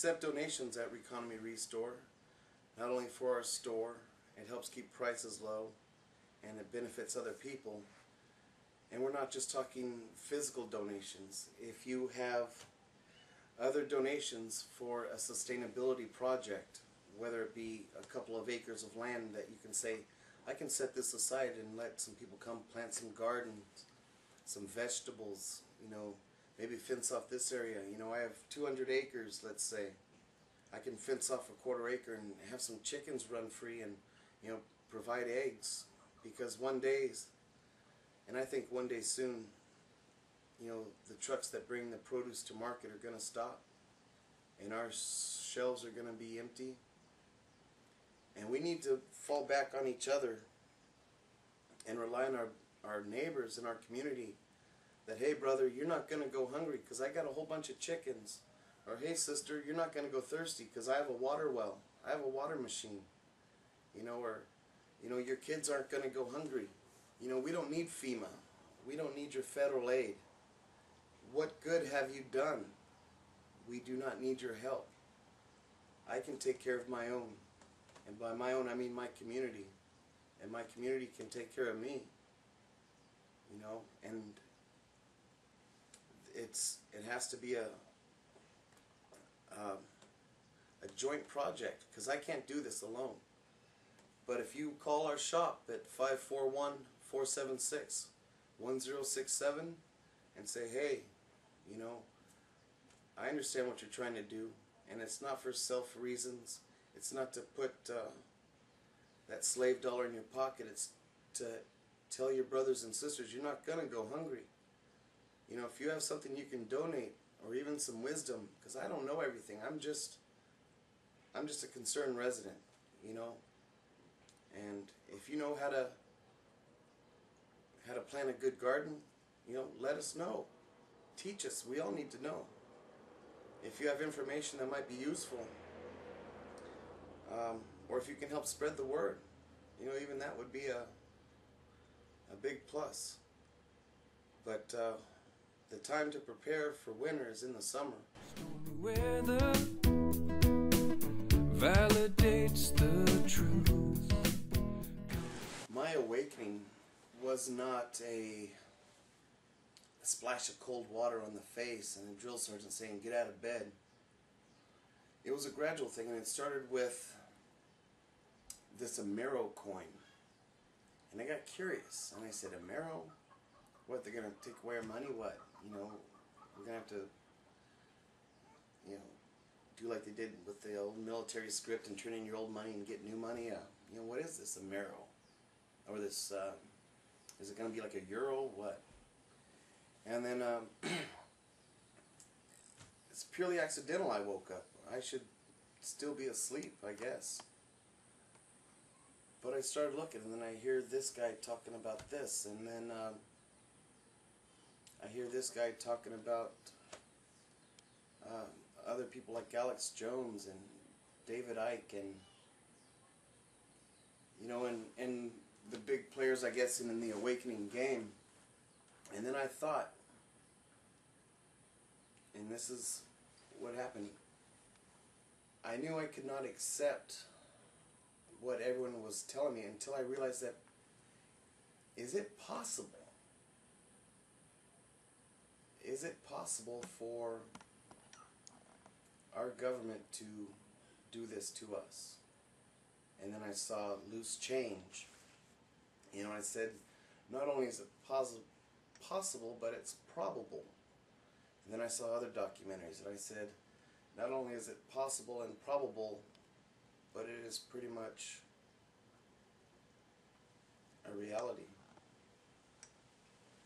accept donations at Reconomy Restore, not only for our store, it helps keep prices low, and it benefits other people. And we're not just talking physical donations. If you have other donations for a sustainability project, whether it be a couple of acres of land that you can say, I can set this aside and let some people come plant some gardens, some vegetables, you know, maybe fence off this area. You know, I have 200 acres, let's say. I can fence off a quarter acre and have some chickens run free and, you know, provide eggs. Because one day, and I think one day soon, you know, the trucks that bring the produce to market are going to stop. And our shelves are going to be empty. And we need to fall back on each other and rely on our neighbors in our community that, hey brother, you're not going to go hungry because I got a whole bunch of chickens. Or hey sister, you're not going to go thirsty because I have a water well. I have a water machine. You know, or, you know, your kids aren't going to go hungry. You know, we don't need FEMA. We don't need your federal aid. What good have you done? We do not need your help. I can take care of my own. And by my own, I mean my community. And my community can take care of me. You know, and it has to be a joint project, because I can't do this alone. But if you call our shop at 541-476-1067 and say, hey, you know, I understand what you're trying to do, and it's not for self reasons. It's not to put that slave dollar in your pocket. It's to tell your brothers and sisters you're not going to go hungry. You know, if you have something you can donate, or even some wisdom, because I don't know everything. I'm just a concerned resident, you know. And if you know how to plant a good garden, you know, let us know. Teach us. We all need to know. If you have information that might be useful, or if you can help spread the word, you know, even that would be a big plus. But the time to prepare for winter is in the summer. Stormy weather validates the truth. My awakening was not a splash of cold water on the face and a drill sergeant saying, get out of bed. It was a gradual thing, and it started with this Amero coin. And I got curious, and I said, Amero? What, they're going to take away our money? What? You know, we're going to have to, you know, do like they did with the old military script and turn in your old money and get new money? You know, what is this Amero? Or this, is it going to be like a euro? What? And then, it's purely accidental I woke up. I should still be asleep, I guess. But I started looking, and then I hear this guy talking about this, and then I hear this guy talking about other people like Alex Jones and David Icke, and you know, and the big players, I guess, in the awakening game. And then I thought, and this is what happened, I knew I could not accept what everyone was telling me until I realized that, is it possible? Is it possible for our government to do this to us? And then I saw loose change. You know, I said, not only is it possible, but it's probable. And then I saw other documentaries, and I said, not only is it possible and probable, but it is pretty much a reality.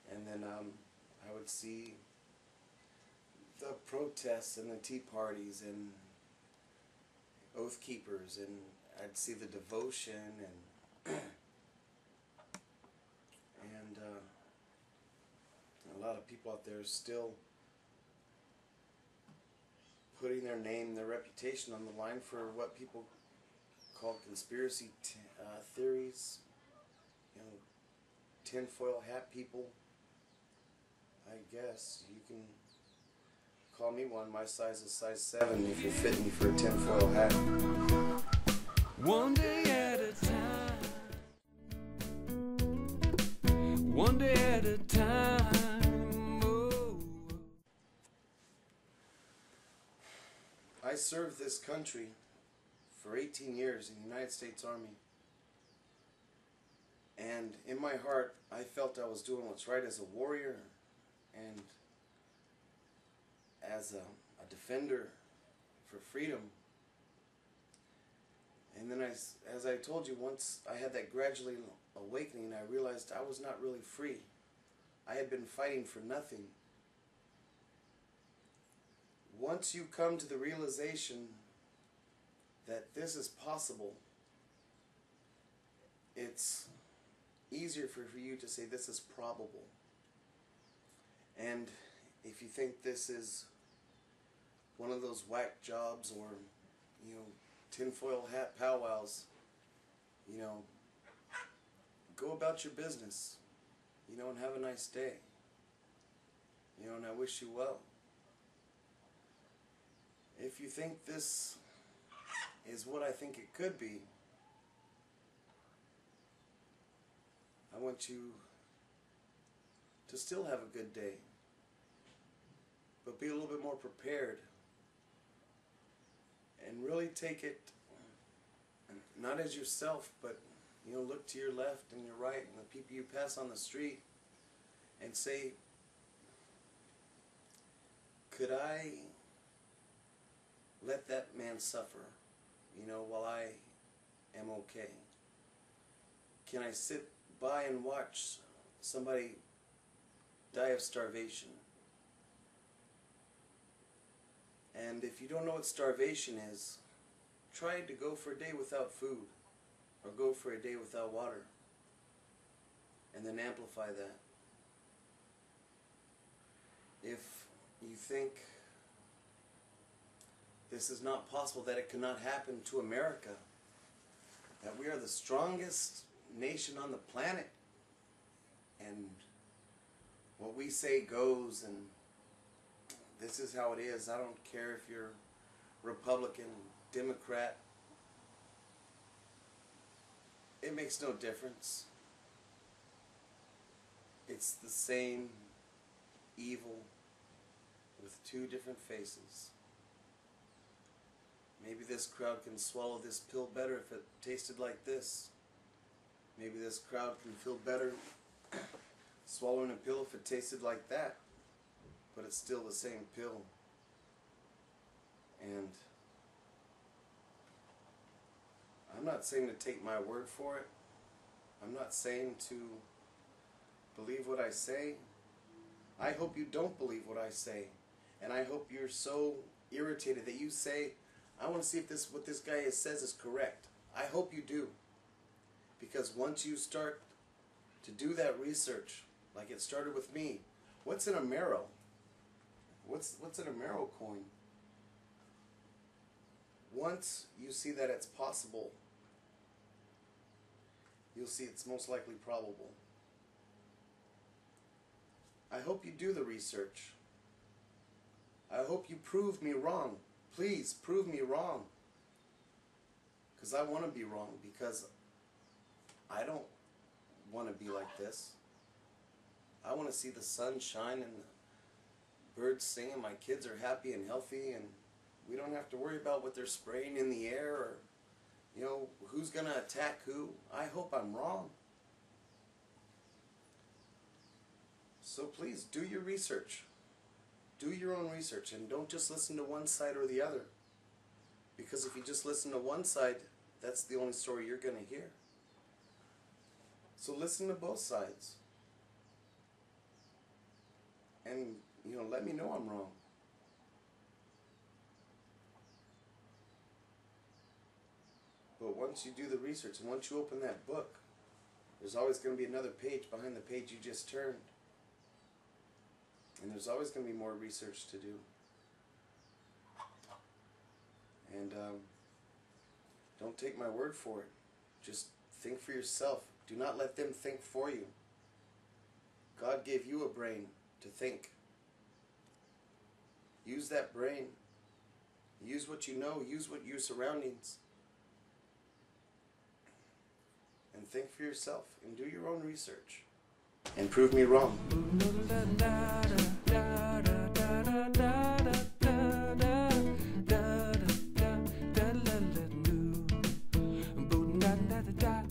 And then I would see the protests and the tea parties and oath keepers, and I'd see the devotion and a lot of people out there still putting their name, their reputation on the line for what people call conspiracy theories, you know, tinfoil hat people. I guess you can call me one. My size is size 7 if you're fitting for a tinfoil hat. One day at a time. One day at a time. Oh. I served this country for 18 years in the United States Army. And in my heart, I felt I was doing what's right as a warrior and as a defender for freedom. And then as I told you, once I had that gradually awakening, I realized I was not really free. I had been fighting for nothing. Once you come to the realization that this is possible, it's easier for you to say this is probable. And if you think this is one of those whack jobs or, you know, tinfoil hat powwows, you know, go about your business, you know, and have a nice day. You know, and I wish you well. If you think this is what I think it could be, I want you to still have a good day, but be a little bit more prepared and really take it not as yourself, but, you know, look to your left and your right and the people you pass on the street and say, could I let that man suffer, you know, while I am okay? Can I sit by and watch somebody die of starvation? And if you don't know what starvation is, try to go for a day without food or go for a day without water, and then amplify that. If you think this is not possible, that it cannot happen to America, that we are the strongest nation on the planet, and what we say goes, and this is how it is. I don't care if you're Republican, Democrat. It makes no difference. It's the same evil with two different faces. Maybe this crowd can swallow this pill better if it tasted like this. Maybe this crowd can feel better swallowing a pill if it tasted like that. But it's still the same pill. And I'm not saying to take my word for it. I'm not saying to believe what I say. I hope you don't believe what I say. And I hope you're so irritated that you say, I want to see if what this guy says is correct. I hope you do. Because once you start to do that research, like it started with me, what's in a marrow? What's in a marrow coin? Once you see that it's possible, you'll see it's most likely probable. I hope you do the research. I hope you prove me wrong. Please prove me wrong. Because I want to be wrong. Because I don't want to be like this. I want to see the sun shine and the birds sing and my kids are happy and healthy, and we don't have to worry about what they're spraying in the air or, you know, who's going to attack who. I hope I'm wrong. So please do your research. Do your own research, and don't just listen to one side or the other. Because if you just listen to one side, that's the only story you're going to hear. So listen to both sides. And, you know, let me know I'm wrong. But once you do the research and once you open that book, there's always going to be another page behind the page you just turned. And there's always going to be more research to do. And don't take my word for it. Just think for yourself. Do not let them think for you. God gave you a brain to think. Use that brain. Use what you know. Use what your surroundings. And think for yourself and do your own research. And prove me wrong. Da